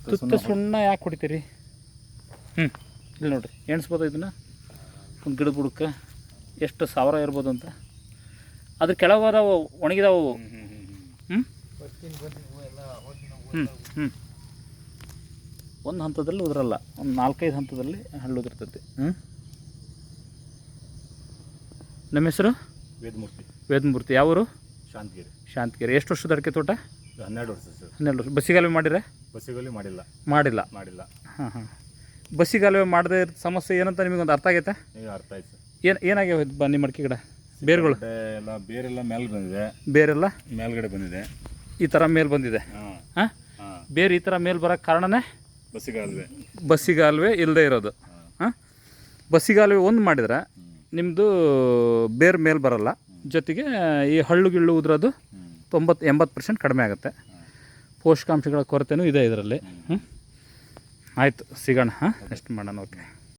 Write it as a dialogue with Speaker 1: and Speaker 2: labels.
Speaker 1: ತುತ್ತ ಸುಣ್ಣ ಯಾಕೆ ಹೊಡಿತೀರಿ? ಇಲ್ಲಿ ನೋಡಿರಿ, ಎಣಿಸ್ಬೋದು ಇದನ್ನು. ಒಂದು ಗಿಡದ ಬುಡಕ್ಕೆ ಎಷ್ಟು ಸಾವಿರ ಇರ್ಬೋದು ಅಂತ. ಅದ್ರ ಕೆಳಗದಾವು ಒಣಗಿದಾವು. ಒಂದು ಹಂತದಲ್ಲಿ ಉದುರಲ್ಲ, ಒಂದು 4-5 ಹಂತದಲ್ಲಿ ಹಳ್ಳು ಉದುರ್ತೈತಿ. ನಮ್ಮ ಹೆಸರು ವೇದಮೂರ್ತಿ. ಯಾವೂರು? ಶಾಂತಗಿರಿ. ಎಷ್ಟು ವರ್ಷದ ಅಡಿಕೆ ತೋಟ?
Speaker 2: 12 ವರ್ಷ ಸರ್.
Speaker 1: 12 ವರ್ಷ. ಬಸ್ಸಿಗಾಲುವೆ ಮಾಡಿರ?
Speaker 2: ಬಸ್ಸಿಗಲ್ಲಿ ಮಾಡಿಲ್ಲ.
Speaker 1: ಹಾಂ. ಬಸ್ಸಿಗಾಲುವೆ ಮಾಡದೇ ಇರೋ ಸಮಸ್ಯೆ ಏನಂತ ನಿಮಗೊಂದು ಅರ್ಥ ಆಗೈತೆ?
Speaker 2: ಈಗ ಅರ್ಥ ಆಯ್ತು ಸರ್.
Speaker 1: ಏನಾಗ್ಯಾವ ನಿಮ್ಮ ಅಡಿಕೆ ಗಿಡ? ಬೇರುಗಳು
Speaker 2: ಬೇರೆಲ್ಲ ಮೇಲೆ ಬಂದಿದೆ.
Speaker 1: ಬೇರೆಲ್ಲ
Speaker 2: ಮೇಲ್ಗಡೆ ಬಂದಿದೆ.
Speaker 1: ಈ ಥರ ಮೇಲೆ ಬಂದಿದೆ. ಹಾಂ. ಬೇರೆ ಈ ಥರ ಮೇಲೆ ಬರೋಕ್ಕೆ ಕಾರಣನೇ ಬಸ್ಸಿಗಾಲುವೆ ಇಲ್ಲದೆ ಇರೋದು. ಹಾಂ. ಬಸ್ಸಿಗಾಲುವೆ ಒಂದು ಮಾಡಿದ್ರೆ ನಿಮ್ಮದು ಬೇರೆ ಮೇಲೆ ಬರಲ್ಲ, ಜೊತೆಗೆ ಈ ಹಳ್ಳು ಗಿಳ್ಳು ಉದುರೋದು 90-80% ಕಡಿಮೆ ಆಗುತ್ತೆ. ಪೋಷಕಾಂಶಗಳ ಕೊರತೆಯೂ ಇದೆ ಇದರಲ್ಲಿ. ಆಯಿತು, ಸಿಗೋಣ. ನೆಕ್ಸ್ಟ್ ಮಾಡೋಣ. ಓಕೆ.